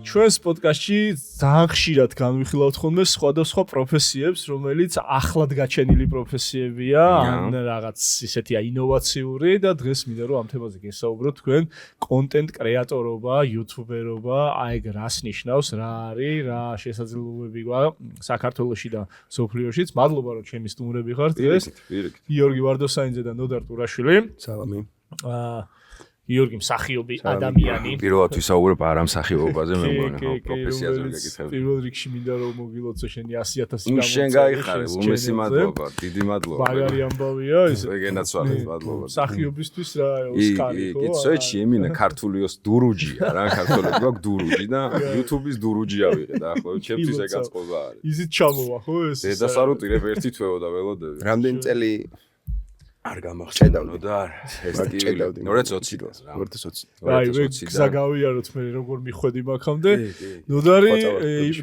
ჩვენს პოდკასტში ძალიან ხშირად განვიხილავთ ხოლმე სხვადასხვა პროფესიებს, რომელიც ახლად გაჩენილი პროფესიებია, ან რაღაც ისეთია ინოვაციური და დღეს მინდა რომ ამ თემაზე გესაუბროთ თქვენ კონტენტ კრეატორობა, იუთუბერობა, აი ეგ რას ნიშნავს, რა არის, რა შესაძლებლობები გვაქვს საქართველოში და სოფლიოშიც. მადლობა რომ ჩემი სტუმრები ხართ დღეს. გიორგი ვარდოსანიძე და ნოდარ ტურაშვილი. სალამი. გიორგი მსახიობი ადამიანი. პირველად ვისაუბრებ არა მსახიობაზე, მე მგონი ხო პროფესიაზე გეკითხები. პირველ რიგში მინდა რომ მოგილოცო შენი 100,000 გამოცდა. შენ გაიხარე, უმესი მადლობა, დიდი მადლობა. მაგარი ამბავია ეს. ეგენაც ვარ, მადლობა. მსახიობისთვის რა ოსკარი ხო? იცოჩი ემინა ქართულიოს დურუჯია რა, ქართულები გვაქვს დურუჯი და YouTube-ის დურუჯია ვიღე და ახლა ჩემთვის ეგ აწყობა არის. იზით ჩამოვა ხო ეს? დედას არ უტირებ ერთი თვეო და ველოდები. რამდენი წელი არ გამახსენდა და ეს ტიპი 2020 რა 2020 აი გზა გავიაროთ მე როგორ მიხვედი მაგამდე ნოდარი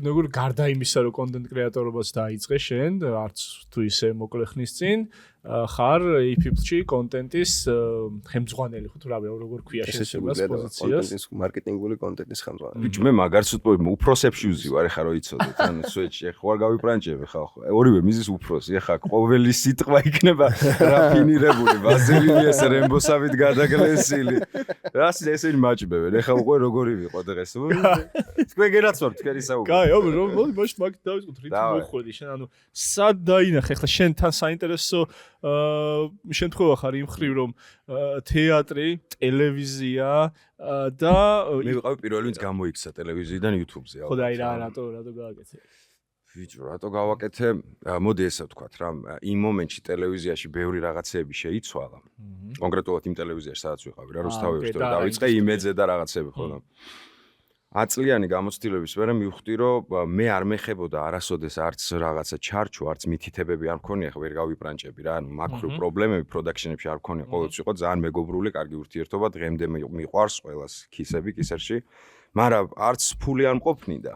როგორ გარდა იმისა რომ კონტენტ კრეატორობას დაიწყე შენ არც თუ ისე მოკლე ხნის წინ ხარ APP-ში კონტენტის ხელმძღვანელი ხო თუ რა როგორ ქვია შესაძლოა პოზიციას კონტენტის მარკეტინგული კონტენტის ხელმძღვანელი ბიჭ მე მაგარც ვთქვი უფროსებში ვზივარ ეხლა რომ იცოდეთ ან სუეჩი ეხლა ვარ გავიპრანჭები ხალხო ორივე მიზის უფროსი ეხლა ყოველი სიტყვა იქნება რაფინირებული ვაზელინის რემბოსავით გადაგლენსილი რას ესენი მაჭბებენ ეხლა უკვე როგორი ვიყო დღეს თქვენ გერაც ვარ თქვენი საუბარი კაი რომ მოდი მაგ დავიწყოთ რითი მოხვედი შენ ანუ სად დაინახე ეხლა შენ თან საინტერესო შემთხვევა ხარ იმ ხრივ რომ თეატრი, ტელევიზია და მე ვიყავი პირველი ვინც გამოიქცა ტელევიზიიდან YouTube-ზე. ხო და აი რატო გავაკეთე? ვიჭო, რატო გავაკეთე? მოდი ესე ვთქვათ რა, იმ მომენტში ტელევიზიაში ბევრი რაღაცეები შეიცვალა. კონკრეტულად იმ ტელევიზიაში სადაც ვიყავი რა, რუსთავებში და დავიწყე იმედზე და რაღაცები ხოლმე. 10 წლიანი გამოცდილების მერე მივხვდი რომ მე არ მეხებოდა არასოდეს არც რაღაცა ჩარჩო, არც მითითებები არ მქონია, ხა ვერ გავიპრანჭები რა, ანუ მაკრო პრობლემები პროდაქშენებში არ მქონია, ყოველთვის იყო ძალიან მეგობრული, კარგი ურთიერთობა, დღემდე მიყვარს ყველას ქისები კისერში, მაგრამ არც ფული არ მყოფნიდა.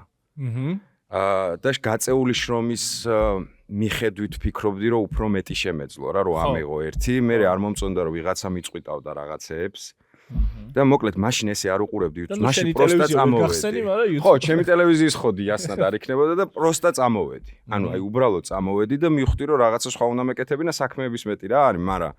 და გაწეული შრომის მიხედვით ვფიქრობდი რომ უფრო მეტი შემეძლო რა, რომ ამეღო ერთი, მე არ მომწონდა რომ ვიღაცა მიწყვიტავდა რაღაცეებს. და მოკლედ მაშინ ესე არ უყურებდი YouTube-ს, მაშინ პროსტა წამოვედი. ხო, ჩემი ტელევიზიის ხოდი ასნად არ იქნებოდა და პროსტა წამოვედი. ანუ აი უბრალოდ წამოვედი და მივხვდი რომ რაღაცა სხვა უნდა მეკეთებინა საქმეების მეტი რა არის, მაგრამ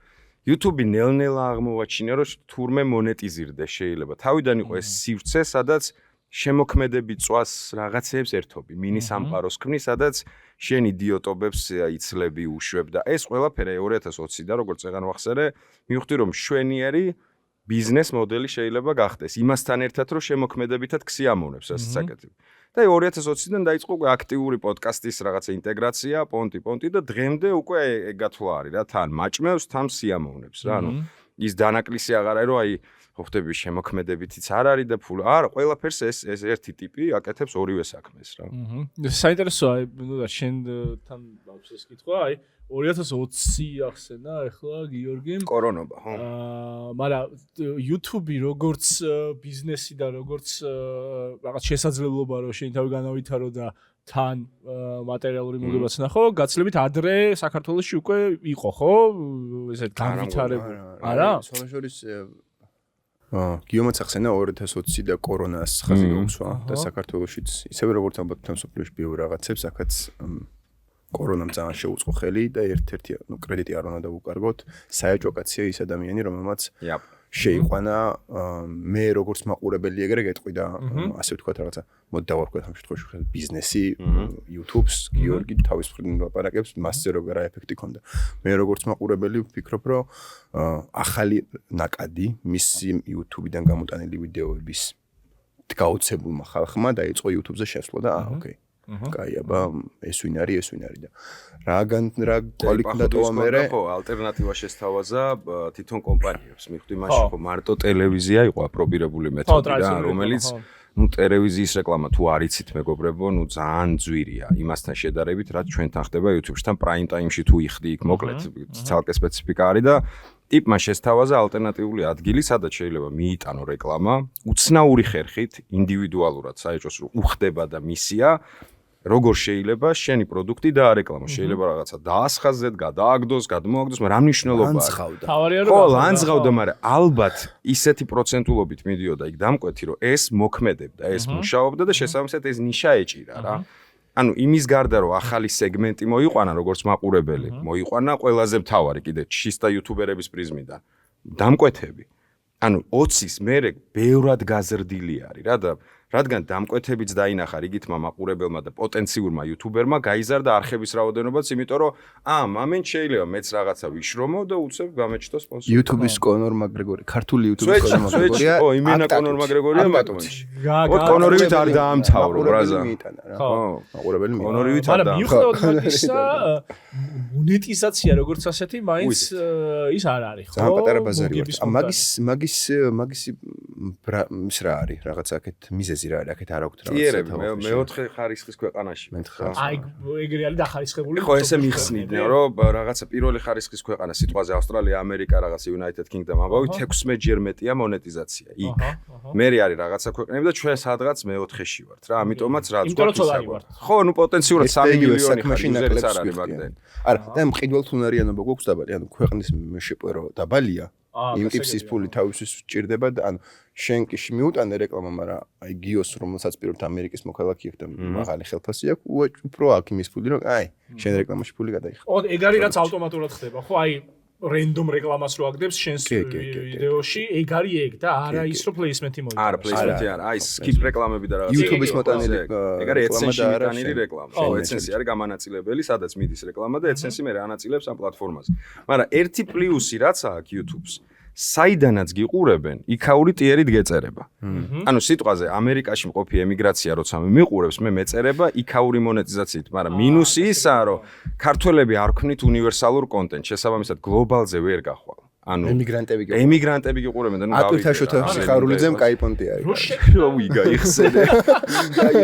YouTube-ი ნელ-ნელა აღმოვაჩინა რომ თურმე მონეტიზირდეს შეიძლება. თავიდან იყო ეს სივრცე, სადაც შემოქმედები წვას რაღაცეებს ერთობი, მინის ამპაროს ქმნი, სადაც შენ იდიოტობებს იცლები, უშვებ და ეს ყველაფერი 2020-დან როგორც წეგან ვახსენე, მივხვდი რომ შვენიერი ბიზნეს მოდელი შეიძლება გახდეს. იმასთან ერთად რომ შემოქმედებითად ქსიამოვნებს ასეც საკეთებ. და 2020-დან დაიწყო უკვე აქტიური პოდკასტის რაღაცა ინტეგრაცია, პონტი და დღემდე უკვე ეგათვლა არის რა, თან მაჭმევს, თან სიამოვნებს რა. ანუ ის დანაკლისი აღარ არის რომ აი ხოხტები შემოქმედებითიც არ არის და ფული. არა, ყველაფერს ეს ერთი ტიპი აკეთებს ორივე საქმეს რა. საინტერესოა, ნუ და შენ თან აქვს ეს კითხვა, აი 2020 ახსენა ახლა გიორგიმ კორონობა ხო მაგრამ YouTube-ი როგორც ბიზნესი და როგორც რაღაც შესაძლებლობა რომ შენ თავი განავითარო და თან მატერიალური მოგებაც ნახო გაცლებით ადრე საქართველოში უკვე იყო ხო ესე განვითარებული არა სოლაშორის გიომაც ახსენა 2020 და კორონას ხაზი გაუსვა და საქართველოშიც ისევე როგორც ალბათ თან სოფლიოში ბევრ რაღაცებს აქაც კორონამ ძალიან შეუწყო ხელი და ერთ-ერთი კრედიტი არ უნდა დავუკარგოთ საეჭვო კაცია ის ადამიანი რომელმაც შეიყვანა მე როგორც მაყურებელი ეგრე გეტყვიდა ასე ვთქვათ რაღაცა მოდი დავარქვათ ამ შემთხვევაში ბიზნესი YouTube-ს გიორგი თავის მხრიდან ლაპარაკებს მასზე როგორ ეფექტი ქონდა მე როგორც მაყურებელი ვფიქრობ რომ ახალი ნაკადი მისი YouTube-დან გამოტანილი ვიდეოების გაოცებულმა ხალხმა დაიწყო YouTube-ზე შესვლა და ოკეი კაი აბა ეს ვინ არის და რა კვალიკდა თო ამერე ხო ალტერნატივა შესთავაზა თვითონ კომპანიებს მიხდი მაშინ ხო მარტო ტელევიზია იყო აპრობირებული მეთოდი და რომელიც ნუ ტელევიზიის რეკლამა თუ არ იცით მეგობრებო ნუ ძალიან ძვირია იმასთან შედარებით რაც ჩვენთან ხდება YouTube-ში თან პრაიმ ტაიმში თუ იხდი იქ მოკლედ ცალკე სპეციფიკა არის და ტიპმა შესთავაზა ალტერნატიული ადგილი სადაც შეიძლება მიიტანო რეკლამა უცნაური ხერხით ინდივიდუალურად საერთოდ უხდება და მისია როგორ შეიძლება შენი პროდუქტი დაარეკლამოს, შეიძლება რაღაცა დაასხაზეთ, გადააგდოს, გადმოაგდოს, მაგრამ რა მნიშვნელობაა? ხო, ლანძღავდა, მაგრამ ალბათ ისეთი პროცენტულობით მიდიოდა იქ დამკვეთი, რომ ეს მოქმედებდა, ეს მუშაობდა და შესაბამისად ეს ნიშა ეჭირა რა. ანუ იმის გარდა რომ ახალი სეგმენტი მოიყვანა, როგორც მაყურებელი, მოიყვანა ყველაზე მთავარი კიდე ჩისტა იუთუბერების პრიზმიდან. დამკვეთები. ანუ 20-ის მერე ბევრად გაზრდილი არის რა და რადგან დამკვეთებიც დაინახა რიგითმა მაყურებელმა და პოტენციურმა იუთუბერმა გაიზარდა არხების რაოდენობაც, იმიტომ რომ მამენ შეიძლება მეც რაღაცა ვიშრომო და უცებ გამეჩნდა სპონსორი. YouTube-ის კონორ მაგრეგორი, ქართული YouTube-ის კონორ მაგრეგორია. ო, იმენა კონორ მაგრეგორია ბატონში. ო, კონორივით არ დაამთავრო, ბრაზა. ხო, მაყურებელი მიიტანა. კონორივით არ მაგრამ მიუხედავად მაგისა, მონეტიზაცია როგორც ასეთი, მაინც ის არ არის, ხო? ძალიან პატარა ბაზარი ვარ. მაგის რა არის, რაღაცა აქეთ მიზეზი რა არის, აქეთ არ აქვს რაღაცა. ტიერები, მეოთხე ხარისხის ქვეყანაში. აი, ეგრე არის დახარისხებული. ხო, ესე მიხსნიდნენ, რომ რაღაცა პირველი ხარისხის ქვეყანა სიტყვაზე ავსტრალია, ამერიკა, რაღაცა United Kingdom ამბავი 16 ჯერ მეტია მონეტიზაცია იქ. მე არის რაღაცა ქვეყნები და ჩვენ სადღაც მეოთხეში ვართ რა, ამიტომაც რაც გვაქვს. ხო, ნუ პოტენციურად 3 მილიონი ხარისხის არ არის მაგდენ. არა, და მყიდველთ უნარიანობა გვაქვს დაბალი, ანუ ქვეყნის შეპყრო დაბალია. იმ ტიპის ფული თავისთვის სჭირდება და ანუ შენ კი მიუტანე რეკლამა, მაგრამ აი გიოს რომელსაც პირობთ ამერიკის მოქალაქე იქ და მაღალი ხელფასი აქვს, უფრო აქ იმის ფული რომ აი შენ რეკლამაში ფული გადაიხადე. ო, ეგ არის რაც ავტომატურად ხდება, ხო? აი რენდომ რეკლამას რო აგდებს შენს ვიდეოში, ეგ არის ეგ და არა ის რომ პლეისმენტი მოიწონს. არა, პლეისმენტი არა, აი skip რეკლამები და რაღაცა. YouTube-ის მოტანილი ეგ არის AdSense-ში მიტანილი რეკლამა. ხო, AdSense არის გამანაწილებელი, სადაც მიდის რეკლამა და AdSense მე ანაწილებს ამ პლატფორმაზე. მაგრამ ერთი პლუსი რაც აქვს YouTube-ს, საიდანაც გიყურებენ, იქაური ტიერით გეწერება. ანუ სიტყვაზე ამერიკაში მყოფი ემიგრაცია როცა მიყურებს, მე მეწერება იქაური მონეტიზაციით, მაგრამ მინუსი ისაა, რომ ქართველები არ ქმნით უნივერსალურ კონტენტს, შესაბამისად გლობალზე ვერ გახვალ. ანუ ემიგრანტები გიყურებენ და ნუ ატვირთაშოთა სიხარულიძემ კაი პონტი არის. რო ვიგა იხსენე.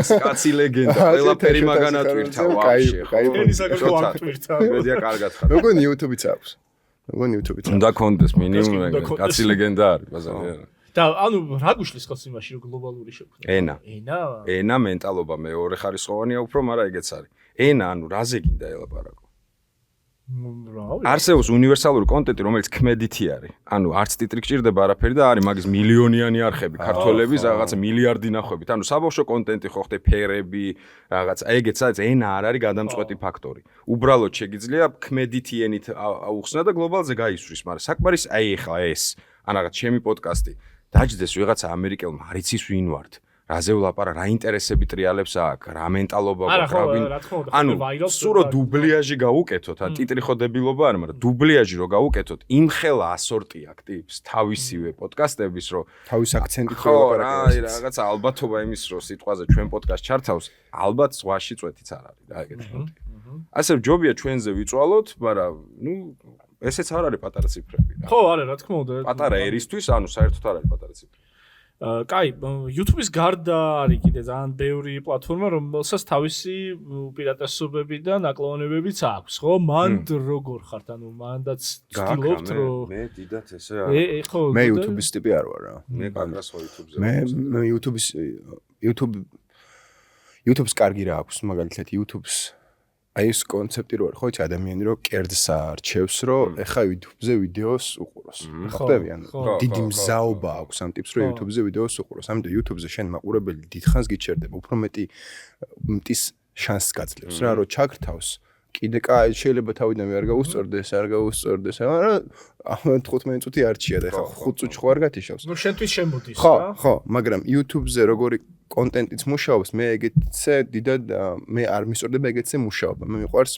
ის კაცი ლეგენდა, ყველაფერი მაგან ატვირთა, ვაფშე. კაი საკითხი ატვირთა. მედია კარგად ხარ. მეგონი YouTube-იც აქვს. უნდა კონდეს მინიმუმ კაცი ლეგენდა არის ბაზარი. და ანუ რა გუშლის ხალხს იმაში რომ გლობალური შექმნა? ენა მენტალობა მეორე ხარისხოვანია უფრო, მაგრამ ეგეც არის. ენა ანუ რაზე გინდა ელაპარაკო? არსებობს უნივერსალური კონტენტი, რომელიც ქმედითი არის. ანუ არც ტიტრი გჭირდება არაფერი და არის მაგის მილიონიანი არხები, ქართველების რაღაცა მილიარდი ნახვებით. ანუ საბავშვო კონტენტი ხო ხდება, ფერები, რაღაცა ეგეც არის, ენა არ არის გადამწყვეტი ფაქტორი. უბრალოდ შეგიძლია ქმედითი ენით აუხსნა და გლობალზე გაისვრის, მაგრამ საკმარის აი ეხლა ეს, ან რაღაც ჩემი პოდკასტი დაჯდეს ვიღაცა ამერიკელმა, არ იცის ვინ ვართ. რაზე ვლაპარაკ, რა ინტერესები ტრიალებს აქვს, რა მენტალობა გვაქვს, ანუ სურო დუბლიაჟი გავუკეთოთ, ან ტიტრი ხო დებილობა არის, მაგრამ დუბლიაჟი რო გავუკეთოთ, იმხელა ასორტი აქვს ტიპს, თავისივე პოდკასტების, რომ თავის აქცენტით ვლაპარაკოთ. აი რაღაცა ალბათობა იმის, რომ სიტყვაზე ჩვენ პოდკასტ ჩართავს, ალბათ ზღვაში წვეთიც არ არის რა ეგეთი პონტი. ასე ჯობია ჩვენზე ვიწვალოთ, მაგრამ ნუ ესეც არ არის პატარა ციფრები რა. ხო, არა, რა თქმა უნდა. პატარა ერისთვის, ანუ საერთოდ არ არის პატარა ციფრები. კაი, YouTube-ის გარდა არის კიდე ძალიან ბევრი პლატფორმა, რომელსაც თავისი უპირატესობები და ნაკლონებებიც აქვს, ხო? მან როგორ ხართ? ანუ მანდაც ცდილობთ, რომ მე დიდად ესე არის. ხო, მე YouTube-ის ტიპი არ ვარ რა. მე კარგას ხო YouTube-ზე. მე YouTube-ს კარგი რა აქვს, მაგალითად YouTube-ს აი ეს კონცეპტი რო არის, ხო, იცი ადამიანი რო კერძს არჩევს, რომ ეხა YouTube-ზე ვიდეოს უყუროს. ხტები, ანუ დიდი მზაობა აქვს ამ ტიპს, რომ YouTube-ზე ვიდეოს უყუროს. ამიტომ YouTube-ზე შენ მაყურებელი დიდხანს გიჩერდება, უფრო მეტი მტის შანსს გაძლევს რა, რომ ჩაგრთავს. კიდე კაი, შეიძლება თავიდანვე არ გაუსწორდეს, მაგრამ 15 წუთი არჩია და ეხა 5 წუთი ხო არ გათიშავს. ნუ შენთვის შემოდის რა. ხო, მაგრამ YouTube-ზე როგორი კონტენტიც მუშაობს, მე ეგეთზე დიდად მე არ მისწორდება ეგეთზე მუშაობა. მე მიყვარს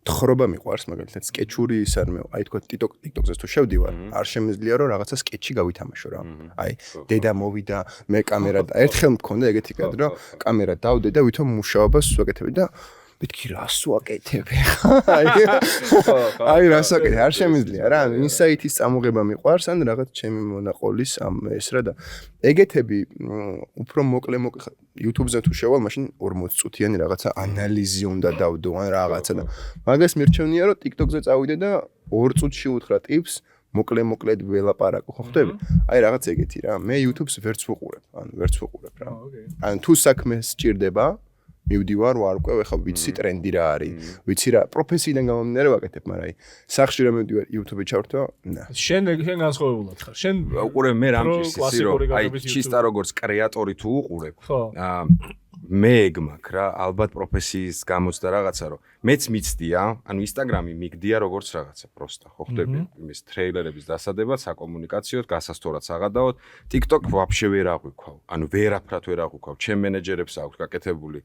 თხრობა მიყვარს, მაგალითად სკეჩური ის არ მე, აი თქვა TikTok-ზე თუ შევდივარ, არ შემიძლია რომ რაღაცა სკეჩი გავითამაშო რა. აი დედა მოვიდა, მე კამერა და ერთხელ მქონდა ეგეთი კადრო, კამერა დავდე და ვითომ მუშაობას ვაკეთებ და მეთქი რას ვაკეთებ ხა? აი რას ვაკეთებ? არ შემიძლია რა, ინსაიტის წამოღება მიყვარს ან რაღაც ჩემი მონაყოლის ამ ეს რა და ეგეთები უფრო მოკლე YouTube-ზე თუ შევალ, მაშინ 40 წუთიანი რაღაცა ანალიზი უნდა დავდო ან რაღაცა და მაგას მირჩევნია რომ TikTok-ზე წავიდე და 2 წუთში უთხრა ტიპს მოკლედ ველაპარაკო, ხო ხტები? აი რაღაც ეგეთი რა. მე YouTube-ს ვერც ვუყურებ, ანუ ვერც ვუყურებ რა. ანუ თუ საქმე სჭირდება მივდივარ, ვარ უკვე ხა ვიცი ტრენდი რა არის, ვიცი რა პროფესიიდან გამომდინარე ვაკეთებ, მაგრამ აი სახში რა მივდივარ YouTube-ი ჩავრთო, შენ განსხვავებულად ხარ. შენ უყურე მე რამჭის რომ აი ჩისტა როგორც კრეატორი თუ უყურებ. მე ეგ მაქვს რა, ალბათ პროფესიის გამოცდა რაღაცა რომ მეც მიცდია, ანუ Instagram-ი მიგდია როგორც რაღაცა პროსტა, ხო ხდები იმის ტრეილერების დასადებად, საკომუნიკაციოდ, გასასწორად საღადაოდ, TikTok ვაფშე ვერ აღვიქვავ. ანუ ვერაფრად ვერ აღვიქვავ. ჩემ მენეჯერებს აქვს გაკეთებული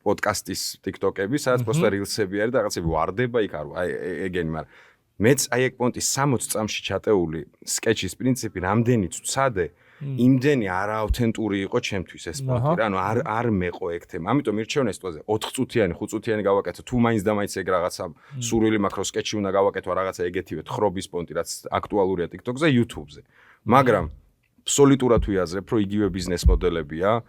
პოდკასტის TikTok-ები, სადაც პროსტა rilsები არის და რაღაცები ვარდება იქ არ აი ეგენი, მაგრამ მეც აი ეგ პონტის 60 წამში ჩატეული სკეჩის პრინციპი რამდენიც ვცადე იმდენი არაავთენტური იყო ჩემთვის ეს პონტი რა, ანუ არ მეყო ეგ თემა. ამიტომ მირჩევნე ეს ტვაზე 4 წუთიანი, 5 წუთიანი გავაკეთო, თუ მაინც და მაინც ეგ რაღაცა სურვილი მაქვს რომ სკეჩი უნდა გავაკეთო რაღაცა ეგეთივე თხრობის პონტი, რაც აქტუალურია TikTok-ზე, YouTube-ზე. მაგრამ აბსოლუტურად ვიაზრებ, რომ იგივე ბიზნეს მოდელებია.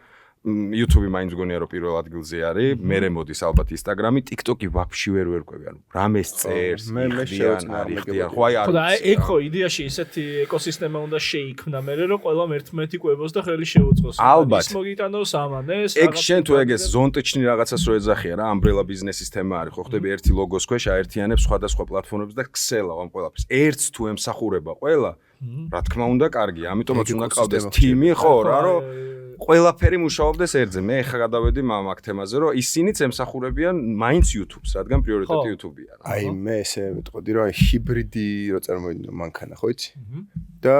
YouTube-ი მაინც გონია რომ პირველ ადგილზე არის, მერე მოდის ალბათ Instagram-ი, TikTok-ი ვაფშე ვერ ვერკვევი, ანუ რამეს წერს, ხდიან, ხო აი არ. ხო და ეგ ხო იდეაში ისეთი ეკოსისტემა უნდა შეიქმნა, მერე რომ ყველამ ერთმანეთი ყვებოს და ხელი შეუწყოს. ის მოგიტანოს ამან ეს რაღაც. ეგ შენ თუ ეგეს ზონტეჩნი რაღაცას რო ეძახია რა, umbrella business სისტემა არის, ხო ხდები ერთი ლოგოს ქვეშ აერთიანებს სხვადასხვა პლატფორმებს და ქსელავ ამ ყველაფერს. ერთს თუ ემსახურება ყველა, რა თქმა უნდა, კარგია, ამიტომაც უნდა ყავდეს თიმი, ხო რა, რომ ყველაფერი მუშაობდეს ერთზე. მე ხა გადავედი მაგ თემაზე, რომ ისინიც ემსახურებიან მაინც YouTube-ს, რადგან პრიორიტეტი YouTube-ია. აი მე ესე ვიტყოდი, რომ აი ჰიბრიდი რო წარმოვიდგინო მანქანა, ხო იცი? და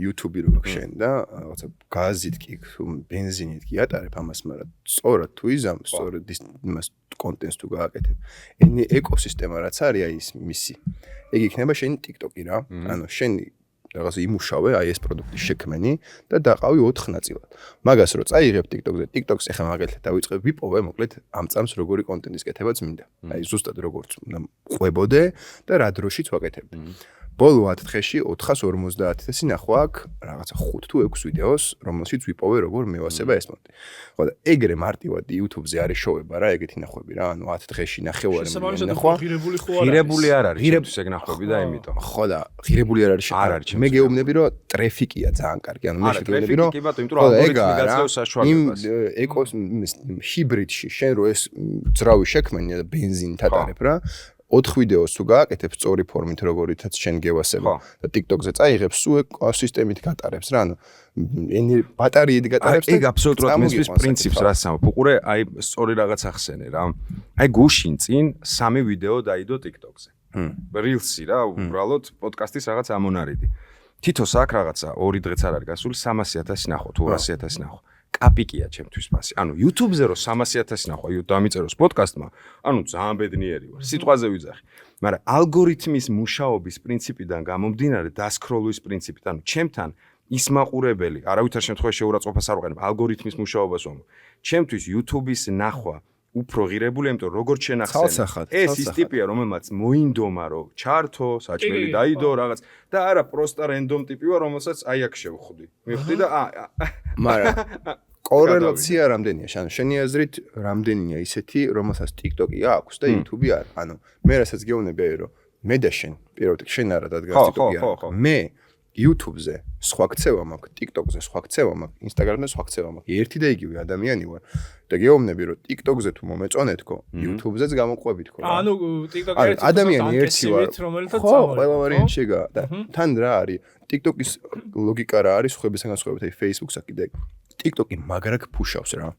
YouTube-ი რო გაქშენ და რაღაცა გაზით კი, ბენზინით კი ატარებ ამას, მაგრამ სწორად თუ იზამ, სწორად იმას კონტენტს თუ გააკეთებ. ენი ეკოსისტემა რაც არის აი ის მისი. ეგ იქნება შენი TikTok-ი რა. ანუ შენი რაღაცა იმუშავე აი ეს პროდუქტის შექმენი და დაყავი 4 ნაწილად. მაგას რო წაიღებ TikTok-ზე, TikTok-ს ახლა მაგალითად დავიწყებ ვიპოვე, მოკლედ ამ წამს როგორი კონტენტის კეთებაც მინდა. აი ზუსტად როგორც უნდა ყვებოდე და რა დროშიც ვაკეთებდე. ბოლო 10 დღეში 450-ი ნახვა აქვს რაღაცა 5 თუ 6 ვიდეოს, რომელშიც ვიპოვე როგორ მევასება ეს მონტი. ხო და ეგრე მარტივად YouTube-ზე არის შოუება რა, ეგეთი ნახვები რა, ანუ 10 დღეში ნახევარი ნახვა. ღირებული არ არის ჩემთვის ეგ ნახვები და იმიტომ. ხო და ღირებული არ არის. მე გეუბნები რომ ტრეფიკია ძალიან კარგი, ანუ მე შეგეუბნები რომ კი ბატონო, იმიტომ რომ ალგორითმი გაძლევს საშუალებას. იმ ეკოს ჰიბრიდში შენ რო ეს ძრავი შექმენი და ბენზინით ატარებ რა 4 ვიდეოს თუ გააკეთებ სწორი ფორმით როგორითაც შენ გევასება და TikTok-ზე წაიღებს სულ სისტემით გატარებს რა ანუ ბატარეით გატარებს და ეგ აბსოლუტურად მისვლის პრინციპს რას ამბობ უყურე აი სწორი რაღაც ახსენე რა აი გუშინ წინ 3 ვიდეო დაიდო TikTok-ზე Reels-ი რა უბრალოდ პოდკასტის რაღაც ამონარიდი თითოს აქ რაღაცა 2 დღეც არ არის გასული 300,000 ნახო თუ 200,000 ნახო კაპიკია ჩემთვის ფასი. ანუ YouTube-ზე რო 300,000 ნახვა, დამიწეროს პოდკასტმა, ანუ ძალიან ბედნიერი ვარ. სიტყვაზე ვიძახი. მაგრამ ალგორითმის მუშაობის პრინციპიდან გამომდინარე, დასკროლვის პრინციპით, ანუ ჩემთან ის მაყურებელი, არავითარ შემთხვევაში შეურაცხყოფას არ ვყენებ, ალგორითმის მუშაობას ვამბობ. ჩემთვის YouTube-ის ნახვა უფრო ღირებული, იმიტომ როგორც შენახსენე. ეს ის ტიპია, რომელმაც მოინდომა, რომ ჩართო, საჭმელი დაიდო, რაღაც და არა პროსტა რენდომ ტიპი ვარ, რომელსაც აი აქ შევხვდი. მივხვდი და მაგრამ კორელაცია რამდენია? შენი აზრით რამდენია ისეთი, რომელსაც TikTok-ი აქვს და YouTube-ი არ? ანუ მე რასაც გეუბნები აი რომ მე და შენ, პირველ რიგში შენ არა დადგას TikTok-ი არ. მე YouTube-ზე სხვა ქცევა მაქვს, TikTok-ზე სხვა ქცევა მაქვს, Instagram-ზე სხვა ქცევა მაქვს. ერთი და იგივე ადამიანი ვარ. და გეუბნები რომ TikTok-ზე თუ მომეწონეთქო, YouTube-ზეც გამოყვებით ხო? ანუ TikTok-ზე ადამიანი ერთი ვარ, რომელთაც ხო, ყველა ვარიანტი შეგა და თან რა არის? TikTok-ის ლოგიკა რა არის სხვებისგან სხვაობით, აი Facebook-ს კიდე TikTok-ი მაგრაკ ფუშავს რა.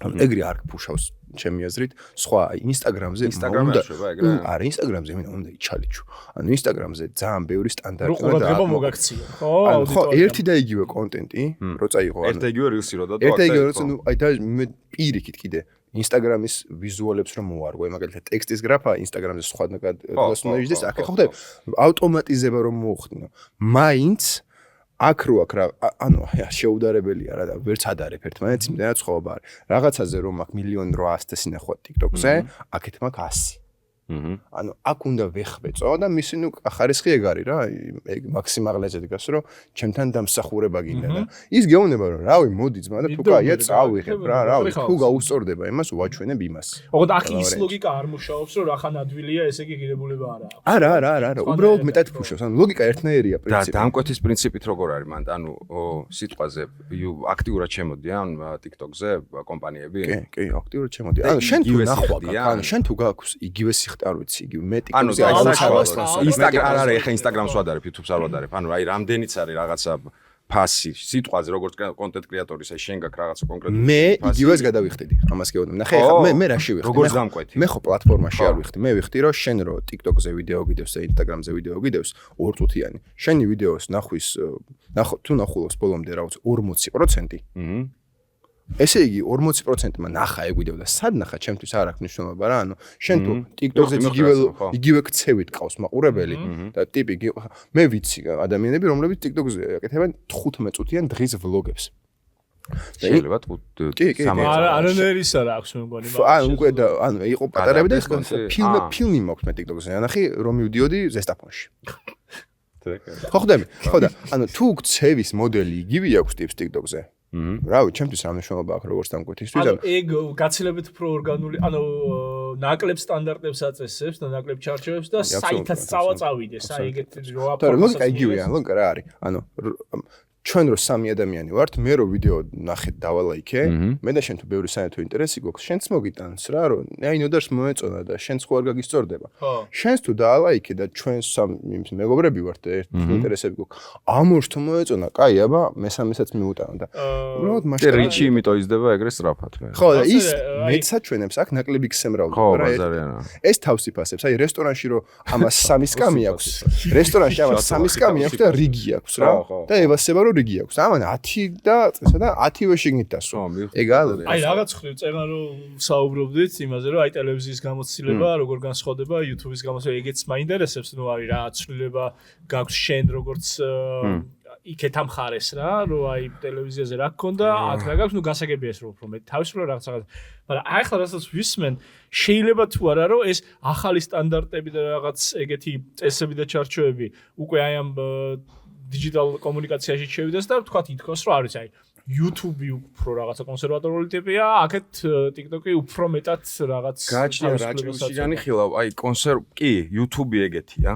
ანუ ეგრე არ ფუშავს ჩემი აზრით, სხვა Instagram-ზე უნდა არა Instagram-ზე მინდა უნდა იჩალიჩო. ანუ Instagram-ზე ძალიან ბევრი სტანდარტი და ყურადღება მოგაქცია. ხო, ერთი და იგივე კონტენტი, რო წაიღო. ერთი და იგივე Reels-ი რო და ერთი და იგივე ну აი და მე პირიქით კიდე Instagram-ის ვიზუალებს რომ მოვარგო, მაგალითად ტექსტის გრაფა Instagram-ზე სხვადასხვა პერსონაჟის აქ ხო ხდება ავტომატიზება რომ მოუხდინო. მაინც აქ რო აქ რა ანუ შეუდარებელია რა და ვერც ადარებ ერთმანეთს იმდენად ცხოვრება არის. რაღაცაზე რომ აქ 1,800,000 ნახვა TikTok-ზე, აქეთ მაქვს 100. ანუ აქ უნდა ვეხბეწო და მისი ნუ ხარისხი ეგ არის რა, ეგ მაქსიმალეზე დგას, რომ ჩემთან დამსახურება გინდა და ის გეუბნება რომ რავი მოდი ძმა და თუ კაია წავიღებ რა, რავი თუ გაუსწორდება იმას ვაჩვენებ იმას. ოღონდ აქ ის ლოგიკა არ მუშაობს რომ რახან ადვილია ესე იგი ღირებულება არა აქვს. არა, უბრალოდ მეტად ფუშავს. ანუ ლოგიკა ერთნაირია პრინციპი. და დამკვეთის პრინციპით როგორ არის მან? ანუ სიტყვაზე აქტიურად შემოდიან TikTok-ზე კომპანიები? კი, აქტიურად შემოდიან. ანუ შენ თუ ნახვა გაქვს, ანუ შენ თუ გაქვს იგივე სიხტი არ ვიცი, იგივე მე TikTok-ზე Instagram არ არის, ხა Instagram-ს ვადარებ, YouTube-ს არ ვადარებ. ანუ აი რამდენიც არის რაღაცა ფასი, სიტყვაზე როგორც კონტენტ კრეატორის აი შენ გაქვს რაღაცა კონკრეტული. მე იგივეს გადავიხდები, ამას გეუბნები. ნახე, ხა მე რა შევიხდი? როგორც დამკვეთი. მე ხო პლატფორმაში არ ვიხდი. მე ვიხდი რომ შენ რო TikTok-ზე ვიდეო გიდევს და Instagram-ზე ვიდეო გიდევს 2 წუთიანი. შენი ვიდეოს ნახვის თუ ნახულობს ბოლომდე რაღაც 40%. ესე იგი 40%-მა ნახა ეგ ვიდეო და სად ნახა ჩემთვის არ აქვს მნიშვნელობა რა ანუ შენ თუ TikTok-ზე იგივე ქცევით ყავს მაყურებელი და ტიპი მე ვიცი ადამიანები რომლებიც TikTok-ზე აკეთებენ 15 წუთიან დღის ვლოგებს შეიძლება არანაირის არ აქვს მე მგონი უკვე და ანუ იყო პატარები და ფილმი მაქვს მე TikTok-ზე ანახი რომ მივდიოდი ზესტაფონში ხო ხდები ხო და ანუ თუ ქცევის მოდელი იგივე აქვს ტიპს TikTok-ზე რავი, ჩემთვის რა მნიშვნელობა აქვს როგორც დამკვეთისთვის? ანუ ეგ გაცილებით უფრო ორგანული, ანუ ნაკლებ სტანდარტებს აწესებს და ნაკლებ ჩარჩოებს და საითაც წავიდეს, აი ეგეთ რო აფორმოს. ლოგიკა იგივეა, ლოგიკა რა არის? ანუ ჩვენ რო სამი ადამიანი ვართ, მე რო ვიდეო ნახეთ დავალაიქე, მე და შენ თუ ბევრი საერთო ინტერესი გვაქვს, შენც მოგიტანს რა, რომ აი ნოდარს მოეწონა და შენც ხო არ გაგისწორდება. შენც თუ დაალაიქე და ჩვენ სამი მეგობრები ვართ და ერთ ინტერესები გვაქვს, ამორს თუ მოეწონა, კაი, აბა მესამესაც მიუტანა და უბრალოდ მასშტაბი რიჩი იმიტომ იზრდება ეგრე სწრაფად მე. ხო, და ის მეცაჩვენებს აქ ნაკლები ქსემრავლობა რა. ეს თავს იფასებს, აი რესტორანში რო ამას სამი სკამი აქვს, რესტორანში ამას სამი სკამი აქვს და რიგი აქვს რა. და ევასება რომ რიგი აქვს. ამან 10 და წესა და 10-ვე შეგნით დასო. ეგაა. აი რაღაც ხრივ წერა რომ საუბრობდით იმაზე რომ აი ტელევიზიის გამოცდილება როგორ განსხვავდება YouTube-ის გამოცდილება. ეგეც მაინტერესებს, ნუ არის რა ცვლილება გაქვს შენ როგორც იქეთ ამხარეს რა, რომ აი ტელევიზიაზე რა გქონდა, აქ რა გაქვს, ნუ გასაგებია ეს რომ უფრო მე თავისუფლად რაღაც. მაგრამ აი ახლა რასაც ვისმენ, შეიძლება თუ არა რომ ეს ახალი სტანდარტები და რაღაც ეგეთი წესები და ჩარჩოები უკვე აი ამ digital კომუნიკაციაში შევიდეს და თქვათ ითქოს რომ არის აი YouTube-ი უფრო რაღაცა კონსერვატორული ტიპია, აქეთ TikTok-ი უფრო მეტად რაღაც გაჩნია რაჭისშიგანი ხილავ, აი კი, YouTube-ი ეგეთია.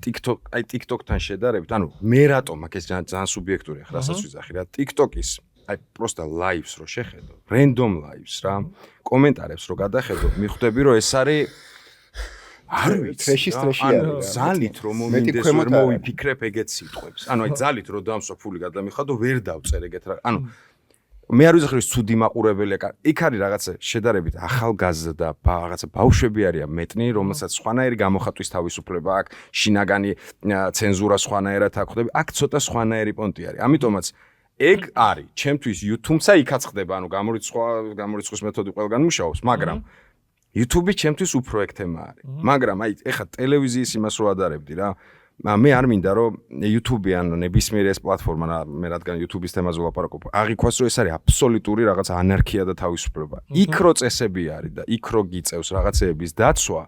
TikTok-თან შედარებით, ანუ მე რატომ აქ ეს ძალიან სუბიექტურია, რასაც ვიზახი რა, TikTok-ის აი პროსტა live-ს რო შეხედო, random live-ს რა, კომენტარებს რო გადახედო, მიხვდები რომ ეს არის არ ვიცი, ანუ ზალით რომ მომინდეს ვერ მოვიფიქრებ ეგეთ სიტყვებს. ანუ აი ზალით რომ დამსვა ფული გადამიხადო, ვერ დავწერ ეგეთ რა. ანუ მე არ ვიზახი რომ ცუდი მაყურებელია. იქ არის რაღაცა შედარებით ახალგაზრდა რაღაცა ბავშვები არიან მეტნი, რომელსაც სხვანაირი გამოხატვის თავისუფლება აქვს, შინაგანი ცენზურა სხვანაირად აქვს. აქ ცოტა სხვანაირი პონტი არის. ამიტომაც ეგ არის ჩემთვის YouTube-ს იქაც ხდება, ანუ გამორიცხვის მეთოდი ყველგან მუშაობს, მაგრამ YouTube-ი ჩემთვის უფრო ეგ თემა არის. მაგრამ აი ეხა ტელევიზიის იმას რო ადარებდი რა. მე არ მინდა რომ YouTube-ი ან ნებისმიერ ეს პლატფორმა მე რადგან YouTube-ის თემაზე ვლაპარაკობ, აღიქვას რომ ეს არის აბსოლუტური რაღაც ანარქია და თავისუფლება. იქ რო წესები არის და იქ რო გიწევს რაღაცეების დაცვა,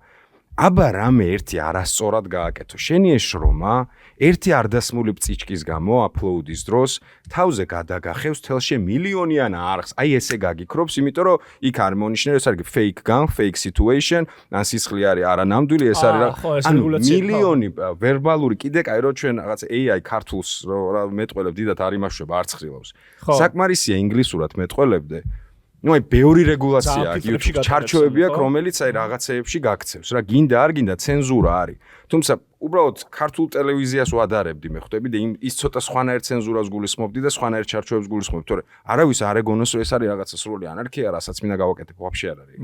აბა რამე ერთი არასწორად გააკეთო. შენი ეს შრომა ერთი არდასმული წიჩკის გამო აპლოუდის დროს თავზე გადაგახევს თელში მილიონიან არხს. აი ესე გაგიქრობს, იმიტომ რომ იქ არ მონიშნე ეს არის fake gun, fake situation, ან სისხლი არის არანამდვილი, ეს არის რა. ანუ მილიონი ვერბალური კიდე კაი რომ ჩვენ რაღაც AI ქართულს რა მეტყველებ დიდად არ იმაშვება არც ხილავს. საკმარისია ინგლისურად მეტყველებდე. ну აი ბევრი რეგულაცია აქვს YouTube ჩარჩოები აქვს რომელიც აი რაღაცეებში გაქცევს რა გინდა არ გინდა ცენზურა არის თუმცა უბრალოდ ქართულ ტელევიზიას ვადარებდი მე ხვდები და ის ცოტა სხვანაირ ცენზურას გულისხმობდი და სხვანაირ ჩარჩოებს გულისხმობდი თორე არავის არ ეგონოს რომ ეს არის რაღაცა სრული ანარქია რასაც მინდა გავაკეთებ ვაფშე არ არის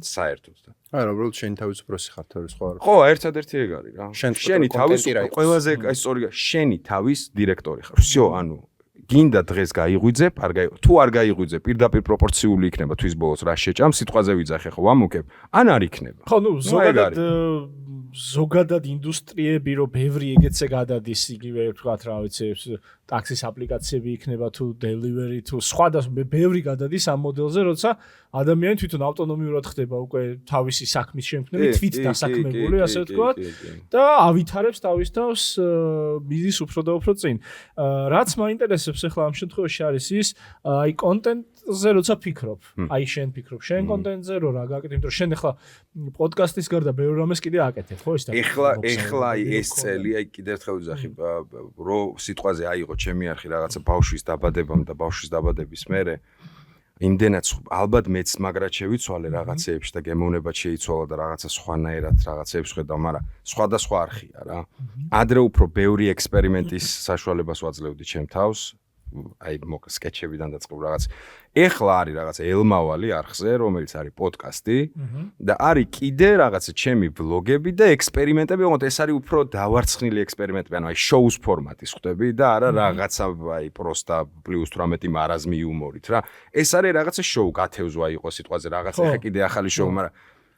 საერთოდ და არა უბრალოდ შენ თავისუფროსი ხარ თორე სხვა არ ხო ერთადერთი ეგ არის რა შენი თავის ყველაზე აი სწორი შენი თავის დირექტორი ხარ всё ანუ გინდა დღეს გაიღვიძებ, თუ არ გაიღვიძებ, პირდაპირ პროპორციული იქნება თვის ბოლოს რა შეჭამ, სიტყვაზე ვიძახე ხო, ვამუქებ, ან არ იქნება. ხო, ნუ ზოგადად ინდუსტრიები რო ბევრი ეგეთზე გადადის, იგივე ვთქვათ, რა ვიცი, ტაქსის აპლიკაციები იქნება თუ delivery თუ სხვა და ბევრი გადადის ამ მოდელზე, როცა ადამიანი თვითონ ავტონომიურად ხდება უკვე თავისი საქმის შემქმნელი, თვით დასაქმებული, ასე ვთქვათ, და ავითარებს თავის თავს ბიზნეს უფრო და უფრო წინ. რაც მაინტერესებს ახლა ამ შემთხვევაში არის ის, აი კონტენტზე როცა ფიქრობ, აი შენ ფიქრობ, შენ კონტენტზე რა გააკეთებ, იმიტომ რომ შენ ახლა პოდკასტის გარდა ბევრ რამეს კიდე აკეთებ, ხო ის და ეხლა ეს წელი აი კიდევ ერთხელ ვიზახი რო სიტყვაზე აიღო ჩემი არხი რაღაცა ბავშვის დაბადებამ და ბავშვის დაბადების მერე იმდენად ალბათ მეც მაგრად შევიცვალე რაღაცეებში და გემოვნებად შეიცვალა და რაღაცა სხვანაირად რაღაცეებს ხედავ, მაგრამ სხვადასხვა არხია რა. ადრე უფრო ბევრი ექსპერიმენტის საშუალებას ვაძლევდი ჩემ თავს, აი მოკლე სკეჩებიდან დაწყებ რაღაც. ეხლა არის რაღაცა ელმავალი არხზე, რომელიც არის პოდკასტი და არის კიდე რაღაცა ჩემი ვლოგები და ექსპერიმენტები, თუმცა ეს არის უფრო დავარცხნილი ექსპერიმენტები, ანუ აი შოუს ფორმატის ხვდები და არა რაღაცა აი პროსტა +18 მარაზმი იუმორით რა. ეს არის რაღაცა შოუ გათევზვა იყო სიტყვაზე რაღაცა ხა კიდე ახალი შოუ, მაგრამ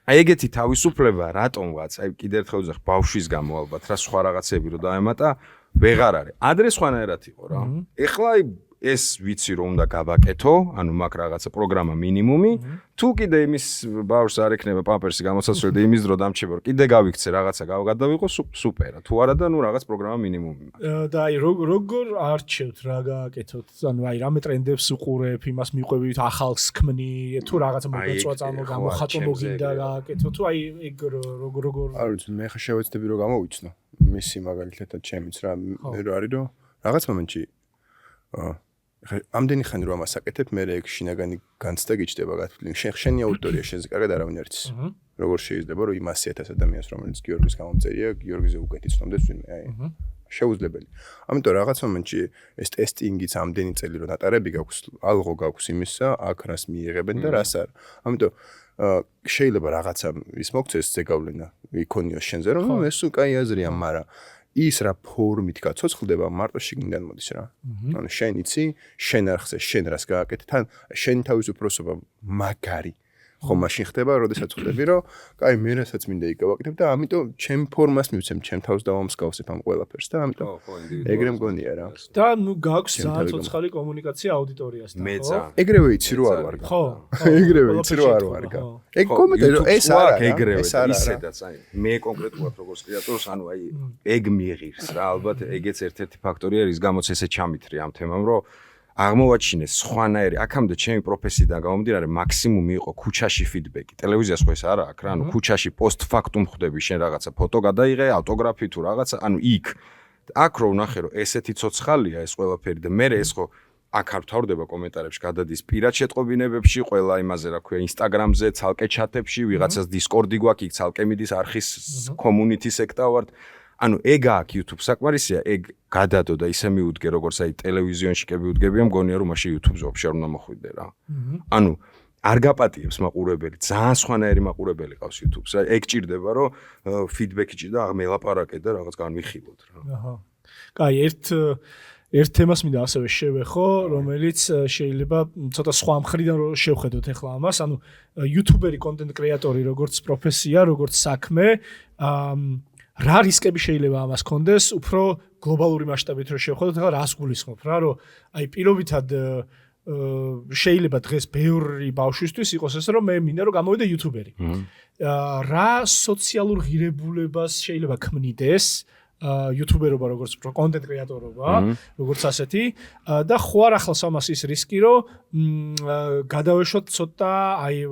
აი ეგეთი თავისუფლება რატომღაც აი კიდე ერთხელ ვიზახ ბავშვის გამო ალბათ რა სხვა რაღაცები რო დაემატა ვეღარ არის. ადრე სხვანაირად იყო რა. ეხლა აი ეს ვიცი რომ უნდა გავაკეთო, ანუ მაქვს რაღაცა პროგრამა მინიმუმი, თუ კიდე იმის ბავშვს არ ექნება პამპერსი გამოსაცვლელი და იმის დრო დამჩება, რომ კიდე გავიქცე რაღაცა გავგადავიყო, სუპერა. თუ არა და ნუ რაღაც პროგრამა მინიმუმი მაქვს. და აი როგორ არჩევთ რა გააკეთოთ? ანუ აი რამე ტრენდებს უყურებ, იმას მიყვებით, ახალს ქმნი, თუ რაღაცა მოგეწვა გამოხატო მოგინდა გააკეთო, თუ აი ეგ როგორ არ ვიცი, მე ხა შევეცდები რომ გამოვიცნო. მისი მაგალითად ჩემიც რა მე რო არის რომ რაღაც მომენტში ამდენი ხანი რომ ამას აკეთებ, მე ეგ შინაგანი განცდა გიჩდება გათვლილი. შენი აუდიტორია შენზე კარგად არავინ არ იცის. როგორ შეიძლება რომ იმ 100,000 ადამიანს რომელიც გიორგის გამომწერია, გიორგიზე უკეთ იცნობდეს ვინმე, აი. შეუძლებელი. ამიტომ რაღაც მომენტში ეს ტესტინგიც ამდენი წელი რომ ნატარები გაქვს, ალღო გაქვს იმისა, აქ რას მიიღებენ და რას არ. ამიტომ შეიძლება რაღაცა ის მოგცეს ზეგავლენა იქონიოს შენზე რომ ეს უკაი აზრია, მაგრამ ის რა ფორმით გაცოცხლდება მარტო შიგნიდან მოდის რა. ანუ შენ იცი, შენ არხზე შენ რას გააკეთე, თან შენი თავისუფლება მაგარი ხო მაშინ ხდება, როდესაც ხვდები რომ კაი მე რასაც მინდა იქ გავაკეთებ და ამიტომ ჩემ ფორმას მივცემ, ჩემ თავს დავამსგავსებ ამ ყველაფერს და ამიტომ ეგრე მგონია რა. და ნუ გაქვს ძალიან ცოცხალი კომუნიკაცია აუდიტორიასთან, ხო? ეგრევე იცი რომ არ ვარ. ხო. ეგრევე იცი რომ არ ვარ. ეგ კომენტარი ეს არა, ეს არა. ისედაც აი მე კონკრეტულად როგორც კრეატორს, ანუ აი ეგ მიიღირს რა, ალბათ ეგეც ერთ-ერთი ფაქტორია, რის გამოც ესე ჩამithრი ამ თემამ, რომ აღმოვაჩინეს სხვანაირი, აქამდე ჩემი პროფესიიდან გამომდინარე მაქსიმუმი იყო ქუჩაში ფიდბექი. ტელევიზიას ხო ეს არა აქვს რა, ანუ ქუჩაში პოსტფაქტუმ ხვდები შენ რაღაცა ფოტო გადაიღე, ავტოგრაფი თუ რაღაცა, ანუ იქ. აქ რო ვნახე რომ ესეთი ცოცხალია ეს ყველაფერი და მე ეს ხო აქ არ ვთავრდება კომენტარებში, გადადის პირად შეტყობინებებში, ყველა იმაზე რა ქვია, ინსტაგრამზე, ცალკე ჩატებში, ვიღაცას დისკორდი გვაქვს, იქ ცალკე მიდის არხის community sector ვართ. ანუ ეგ აქ YouTube საკმარისია, ეგ გადადო და ისე მიუდგე, როგორც აი ტელევიზიონში კი მიუდგებია, მგონია რომ მაშინ YouTube-ზე ვაფშე არ უნდა მოხვიდე რა. ანუ არ გაპატიებს მაყურებელი, ძალიან სხვანაირი მაყურებელი ყავს YouTube-ზე. ეგ ჭირდება, რომ ფიდბექი ჭირდა, მელაპარაკე და რაღაც განვიხილოთ რა. აჰა. კაი, ერთ თემას მინდა ასევე შევეხო, რომელიც შეიძლება ცოტა სხვა მხრიდან რომ შევხედოთ ახლა ამას, ანუ YouTuber-ი, კონტენტ კრეატორი, როგორც პროფესია, როგორც საქმე, რა რისკები შეიძლება ამას კონდეს, უფრო გლობალური მასშტაბით რომ შევხედოთ, ახლა რას გულისხმობ რა, რომ აი პირობითად შეიძლება დღეს ბევრი ბავშვისთვის იყოს ეს რომ მე მინდა რომ გამოვიდე YouTuber-ი. რა სოციალურ ღირებულებას შეიძლება ქმნიდეს YouTuber-ობა როგორც კონტენტ კრეატორობა, როგორც ასეთი და ხო არ ახალს ამას ის რისკი რომ გადავეშოთ цота აი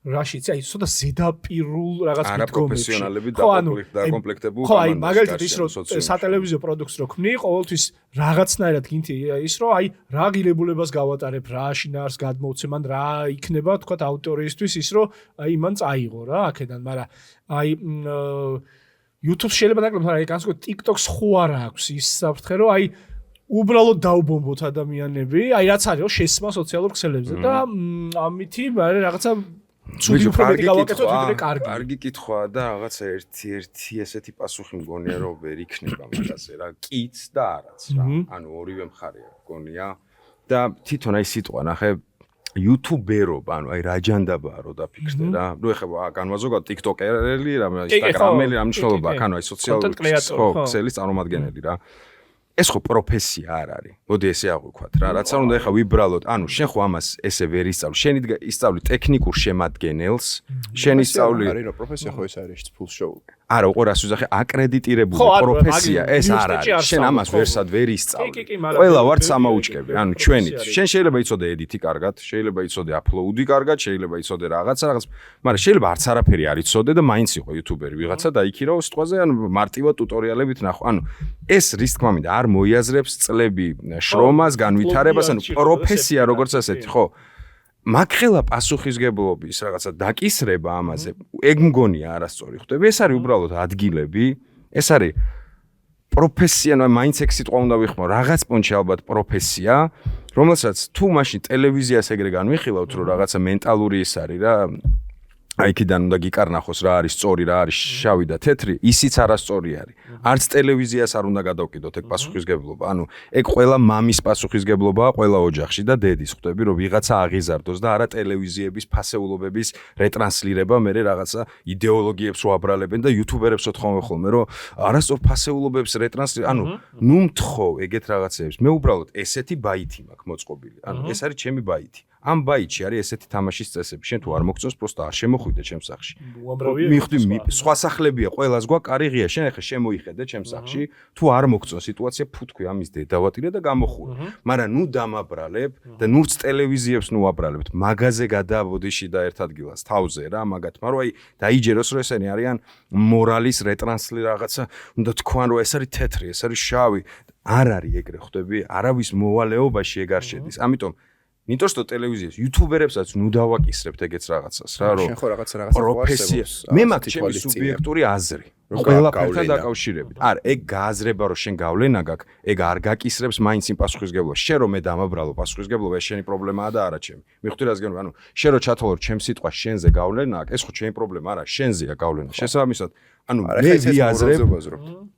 რაშიც აი ცოტა ზედაპირულ რაღაც მიდგომებში. არაპროფესიონალები დაკომპლექტებულ ხო, აი მაგალითად ის რომ სატელევიზიო პროდუქტს რო ქმნი, ყოველთვის რაღაცნაირად გინti ის რომ აი რა ღირებულებას გავატარებ, რა შინაარს გადმოვცემ, ან რა იქნება თქვა აუდიტორიისთვის ის რომ აი იმან წაიღო რა აქედან, მაგრამ აი YouTube შეიძლება ნაკლებ, მაგრამ აი განსაკუთრებით TikTok-ს ხო არ აქვს ის საფრთხე რომ აი უბრალოდ დაუბომბოთ ადამიანები, აი რაც არის შესმა სოციალურ ქსელებზე და ამითი მაგრამ რაღაცა ცუდი უფრო მეტი გავაკეთოთ ვიდრე კარგი. კარგი კითხვაა და რაღაცა ერთი ესეთი პასუხი მგონია რომ ვერ იქნება მაგაზე რა, კიც და არაც რა. ანუ ორივე მხარეა მგონია და თვითონ აი სიტყვა ნახე YouTuber-ობა, ანუ აი რა ჯანდაბაა რო დაფიქრდე რა. ნუ ეხება განვაზოგავ TikToker-ელი, რა ინსტაგრამელი, რა მნიშვნელობა აქვს, ანუ აი სოციალური ქსელის წარმომადგენელი რა. ეს ხო პროფესია არ არის. მოდი ესე აღვიქვათ რა. რაც არ უნდა ეხა ვიბრალოთ. ანუ შენ ხო ამას ესე ვერ ისწავლი. შენ ისწავლი ტექნიკურ შემადგენელს. შენ ისწავლი არის რა პროფესია ხო ეს არის ფულს შოუ. არა, უყო რას უძახე, აკრედიტირებული პროფესია ეს არ არის. შენ ამას ვერსად ვერ ისწავლი. ყველა ვართ სამაუჭკები. ანუ ჩვენით. შენ შეიძლება იცოდე ედიტი კარგად, შეიძლება იცოდე აპლოუდი კარგად, შეიძლება იცოდე რაღაც, მაგრამ შეიძლება არც არაფერი არ იცოდე და მაინც იყო იუთუბერი ვიღაცა და იქირავ სიტყვაზე, ანუ მარტივად ტუტორიალებით ნახო. ანუ ეს რის თქმა მინდა არ მოიაზრებს წლები შრომას, განვითარებას, ანუ პროფესია როგორც ასეთი, ხო? მაგხელა პასუხისგებლობის რაღაცა დაკისრება ამაზე, ეგ მგონია არასწორი ხვდები. ეს არის უბრალოდ ადგილები, ეს არის პროფესია, ნუ მაინც ეგ სიტყვა უნდა ვიხმო, რაღაც პონჩი ალბათ პროფესია, რომელსაც თუ მაშინ ტელევიზიას ეგრე განვიხილავთ, რომ რაღაცა მენტალური ის არის რა, აიქიდან უნდა გიკარნახოს რა არის სწორი, რა არის შავი და თეთრი, ისიც არასწორი არის. არც ტელევიზიას არ უნდა გადავკიდოთ ეგ პასუხისგებლობა. ანუ ეგ ყველა მამის პასუხისგებლობაა ყველა ოჯახში და დედის ხვდები, რომ ვიღაცა აღიზარდოს და არა ტელევიზიების ფასეულობების რეტრანსლირება, მე რაღაცა იდეოლოგიებს რო აბრალებენ და იუთუბერებს ვთხოვენ ხოლმე, რომ არასწორ ფასეულობებს რეტრანსლირება, ანუ ნუ მთხოვ ეგეთ რაღაცებს. მე უბრალოდ ესეთი ბაითი მაქვს მოწყობილი. ანუ ეს არის ჩემი ბაითი. ამ ბაითში არის ესეთი თამაშის წესები. შენ თუ არ მოგწონს, პროსტა არ შემოხვიდე ჩემს სახლში. მივხვდი, სხვა სახლებია, ყველას გვაქვს კარიღია. შენ ახლა შემოიხედე ჩემს სახლში, თუ არ მოგწონს სიტუაცია, ფუთქვი ამის დედავატირე და გამოხურე. მაგრამ ნუ დამაბრალებ და ნურც ტელევიზიებს ნუ აბრალებთ. მაგაზე გადააბოდიში და ერთ ადგილას თავზე რა, მაგათმა რომ აი დაიჯეროს რომ ესენი არიან მორალის რეტრანსლი რაღაცა, უნდა თქვან რომ ეს არის თეთრი, ეს არის შავი. არ არის ეგრე ხვდები, არავის მოვალეობაში ეგ არ შედის. ამიტომ იმიტომ რომ ტელევიზიას იუთუბერებსაც ნუ დავაკისრებთ ეგეც რაღაცას რა რომ შენ ხო რაღაცა პროფესია მე მაქვს ჩემი სუბიექტური აზრი ყველაფერთან დაკავშირებით არა ეგ გააზრება რომ შენ გავლენა გაქვს ეგ არ გაკისრებს მაინც იმ პასუხისგებლობას შენ რომ მე დამაბრალო პასუხისგებლობა ეს შენი პრობლემაა და არა ჩემი მივხვდი რას გენო ანუ შენ რომ ჩათვალო რომ ჩემს სიტყვა შენზე გავლენა აქვს ეს ხო ჩემი პრობლემა არა შენზეა გავლენა შესაბამისად ანუ მე ვიაზრებ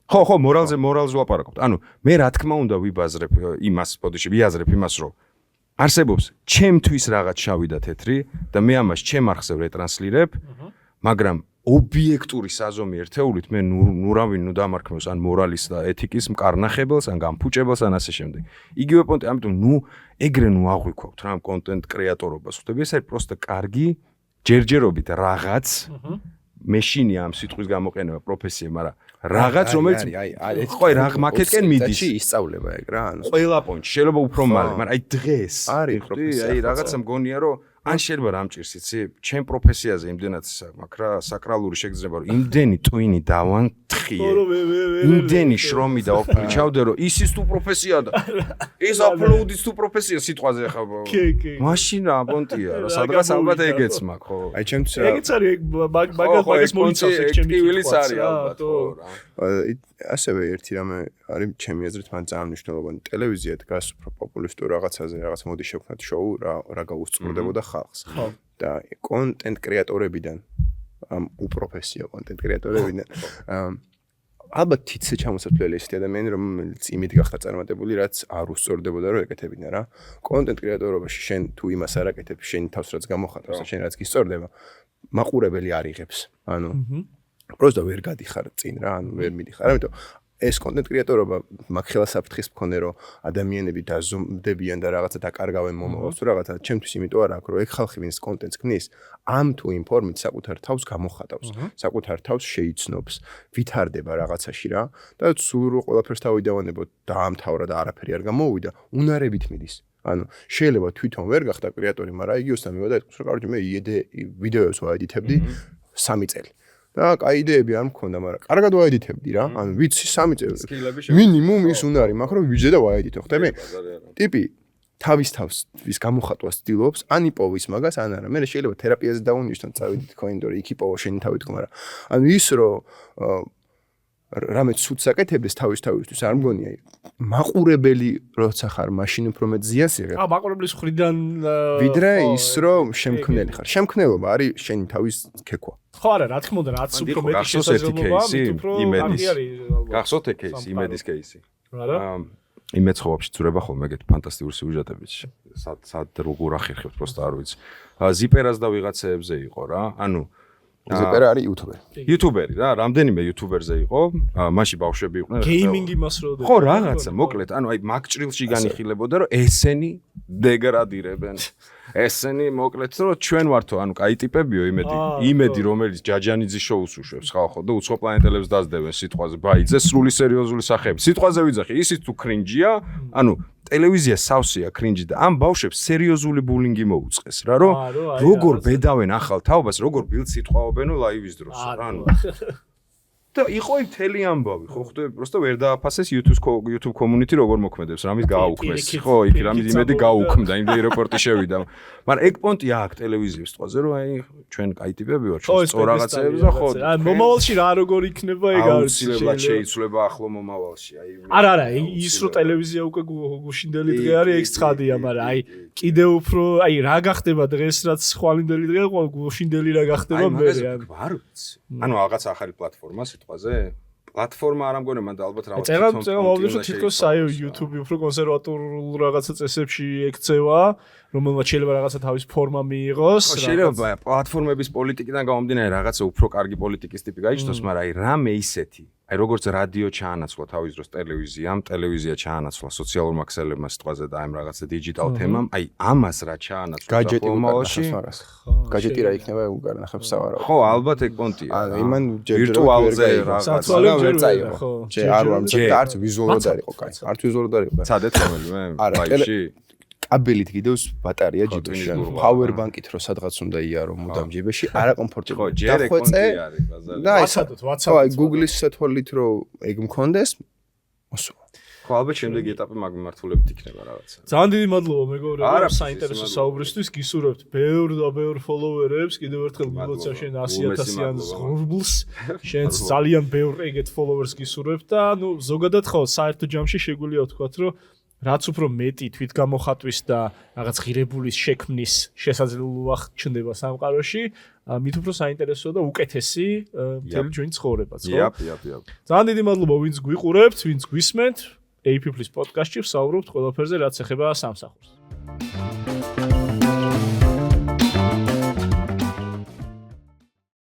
ხო მორალზე ვლაპარაკობთ ანუ მე რა თქმა უნდა ვიბაზრებ იმას ბოდიში ვიაზრებ იმას რომ არსებობს ჩემთვის რაღაც შავი და თეთრი და მე ამას ჩემ არხზე ვეტრანსლირებ, მაგრამ ობიექტური საზომი ერთეულით მე ნუ დამარქმევს ან მორალის და ეთიკის მკარნახებელს, ან გამფუჭებელს, ან ასე შემდეგ. იგივე პონტი, ამიტომ ნუ ეგრე ნუ აღვიქვავთ რა კონტენტ კრეატორობას. ხვდები, ეს არის პროსტა კარგი ჯერჯერობით რაღაც მეშინია ამ სიტყვის გამოყენება პროფესია, მაგრამ რაღაც რომელიც ხო რა მაკეტკენ მიდის ისწავლება ეგ რა ანუ ყველა პონჩი შეიძლება უფრო მალე მაგრამ აი დღეს არის პროფესია აი რაღაცა მგონია რომ ან შეიძლება რამჭირს იცი ჩემ პროფესიაზე იმდენად მაქვს რა საკრალური შეგრძნება რომ იმდენი ტვინი დავანთხიე იმდენი შრომი და ოფრი ჩავდე რომ ისიც თუ პროფესია და ეს აპლოუდიც თუ პროფესია სიტყვაზე ხა მაშინ რა პონტია რა სადღაც ალბათ ეგეც მაქვს ხო აი ჩემთვის ეგეც არის მაგას მოიცავს ეგ ჩემი ტივილიც არის ალბათ ხო რა ასევე ერთი რამე არის ჩემი აზრით მან ძალიან მნიშვნელოვანი ტელევიზია დგას უფრო პოპულისტურ რაღაცაზე რაღაც მოდი შევქნათ შოუ რა გაუსწორდებოდა ხალხს და კონტენტ კრეატორებიდან ამ უპროფესიო კონტენტ კრეატორებიდან ალბათ თითზე ჩამოსაფლელი ესეთი ადამიანი რომელიც იმით გახდა წარმატებული რაც არ უსწორდებოდა რომ ეკეთებინა რა კონტენტ კრეატორობაში შენ თუ იმას არ აკეთებ შენ თავს რაც გამოხატავს და შენ რაც გისწორდება მაყურებელი არ იღებს ანუ просто ვერ გადიხარ წინ რა ანუ ვერ მიდიხარ ამიტომ ეს კონტენტ კრეატორობა მაგხელა საფრთხის მქონე რომ ადამიანები დაზომდებიან და რაღაცა დაკარგავენ მომავალს თუ რაღაცა ჩემთვის იმიტომ არ აქვს რომ ეგ ხალხი ვინც კონტენტს ქმნის ამ თუ იმ ფორმით საკუთარ თავს გამოხატავს საკუთარ თავს შეიცნობს ვითარდება რაღაცაში რა და სულ რო ყველაფერს თავიდანვანებოთ დაამთავრა და არაფერი არ გამოვიდა უნარებით მიდის ანუ შეიძლება თვითონ ვერ გახდა კრეატორი მაგრამ იგი უსამი და ეთქოს რომ კარგი მე ვიდეოებს ვაედიტებდი 3 წელი და კაი იდეები არ მქონდა, მაგრამ კარგად ვაედიტებდი რა. ანუ ვიცი 3 წელი. მინიმუმ ის უნარი მაქვს, რომ ვიჯე და ვაედიტო, ხდები? ტიპი თავის ვის გამოხატვას ცდილობს, ან იპოვის მაგას, ან არა. მე შეიძლება თერაპიაზე დავუნიშნო, წავიდით კოინდორი, იქ იპოვო შენი თავი თქო, მაგრამ ანუ ის რომ რამე ცუდს აკეთებდეს თავისთვის არ მგონია მაყურებელი როცა ხარ მაშინ უფრო მეტ ზიანს იღებ. მაყურებლის ხრიდან ვიდრე ის რომ შემქმნელი ხარ. შემქმნელობა არის შენი თავის ქექვა. ხო არა, რა თქმა უნდა, რაც უფრო მეტი შესაძლებლობა, უფრო გახსოვთ ეგ кейსი, იმედის кейსი. რა? იმედს ხო ვაფშე წურება ხოლმე ეგეთ ფანტასტიკური სიუჟეტებით. სად როგორ ახერხებთ, просто არ ვიცი. ზიპერას და ვიღაცეებზე იყო რა. ანუ ზეპერა არის იუთუბერი. იუთუბერი რა, რამდენიმე იუთუბერზე იყო, მაშინ ბავშვები იყვნენ. გეიმინგი იმას რო ხო, რაღაცა, მოკლედ, ანუ აი მაგჭრილში განიხილებოდა, რომ ესენი დეგრადირებენ. ესენი მოკლედ, რომ ჩვენ ვართო, ანუ კაი ტიპებიო, იმედი, რომელიც ჯაჯანიძის შოუს უშვებს, ხო, და უცხო პლანეტელებს დაძდებენ სიტყვაზე, ბაიძე, სრული სერიოზული სახეები. სიტყვაზე ვიძახი, ისიც თუ კრინჯია, ანუ ტელევიზია სავსეა კრინჯი და ამ ბავშვებს სერიოზული ბულინგი მოუწყეს რა რომ როგორ ბედავენ ახალ თაობას როგორ ბილდ სიტყვაობენო ლაივის დროს რა ანუ და იყო იქ მთელი ამბავი ხო ხვდები просто ვერ დააფასეს YouTube community როგორ მოქმედებს რამის გააუქმეს ხო იქ რამის იმედი გაუქმდა იმდენი რეპორტი შევიდა მაგრამ ეგ პონტი აქვს ტელევიზიის სწორზე რომ აი ჩვენ კაი ტიპები ვართ სწორ რაღაცეებს და ხო აი მომავალში რა როგორ იქნება ეგ არის აუცილებლად შეიცვლება ახლო მომავალში აი არა ის რო ტელევიზია უკვე გუშინდელი დღე არის ეგ ცხადია მაგრამ აი კიდევ უფრო აი რა გახდება დღეს რაც ხვალინდელი დღეა გუშინდელი რა გახდება მე არ ვიცი ანუ რაღაც ახალი პლატფორმა სიტყვაზე პლატფორმა არ ამგონე მან და ალბათ რაღაც წერა მოვიდეს თითქოს აი YouTube უფრო კონსერვატორულ რაღაცა წესებში ექცევა რომელმაც შეიძლება რაღაცა თავის ფორმა მიიღოს შეიძლება პლატფორმების პოლიტიკიდან გამომდინარე რაღაცა უფრო კარგი პოლიტიკის ტიპი გაიჩნდოს მაგრამ აი რამე ისეთი აი როგორც რადიო ჩაანაცვლა თავის დროს ტელევიზიამ ტელევიზია ჩაანაცვლა სოციალურ მაქსელებმა სიტყვაზე და აი რაღაცა დიჯიტალ თემამ აი ამას რა ჩაანაცვლა გაჯეტი უმალში გაჯეტი რა იქნება უგარნახებს სავარაუდო ხო ალბათ ეგ პონტია ანუ იმან ვირტუალზე რაღაცა ვერ წაიღო ჯერ არ ვარ არც ვიზუალურად არ იყო კაი არც ვიზუალურად არ იყო ცადეთ რომელიმე ბაიში კაბელით კიდევს ბატარეა ჯიბეში power bank-ით რო სადღაც უნდა იარო მუდამ ჯიბეში არაკომფორტებია ხო ჯერ ეგ პონტი არის ბაზარი და აი Google-ის სათვალით რო ეგ მქონდეს მოსვა ხო ალბათ შემდეგი ეტაპი მაგ მიმართულებით იქნება რაღაცა ძალიან დიდი მადლობა მეგობრებო საინტერესო საუბრისთვის გისურვებთ ბევრ და ბევრ ფოლოვერებს კიდევ ერთხელ გილოცავ შენ 100,000-იან ზღურბლს შენც ძალიან ბევრ ეგეთ ფოლოვერს გისურვებთ და ნუ ზოგადად ხო საერთო ჯამში შეგვიძლია ვთქვათ რომ რაც უფრო მეტი თვითგამოხატვის და რაღაც ღირებულის შექმნის შესაძლებლობა ჩნდება სამყაროში, მით უფრო საინტერესოა და უკეთესი მთელი ჩვენი ცხოვრებაც, ხო? ძალიან დიდი მადლობა, ვინც გვიყურებთ, ვინც გვისმენთ, AP+ პოდკასტში ვსაუბრობთ ყველაფერზე, რაც ეხება სამსახურს.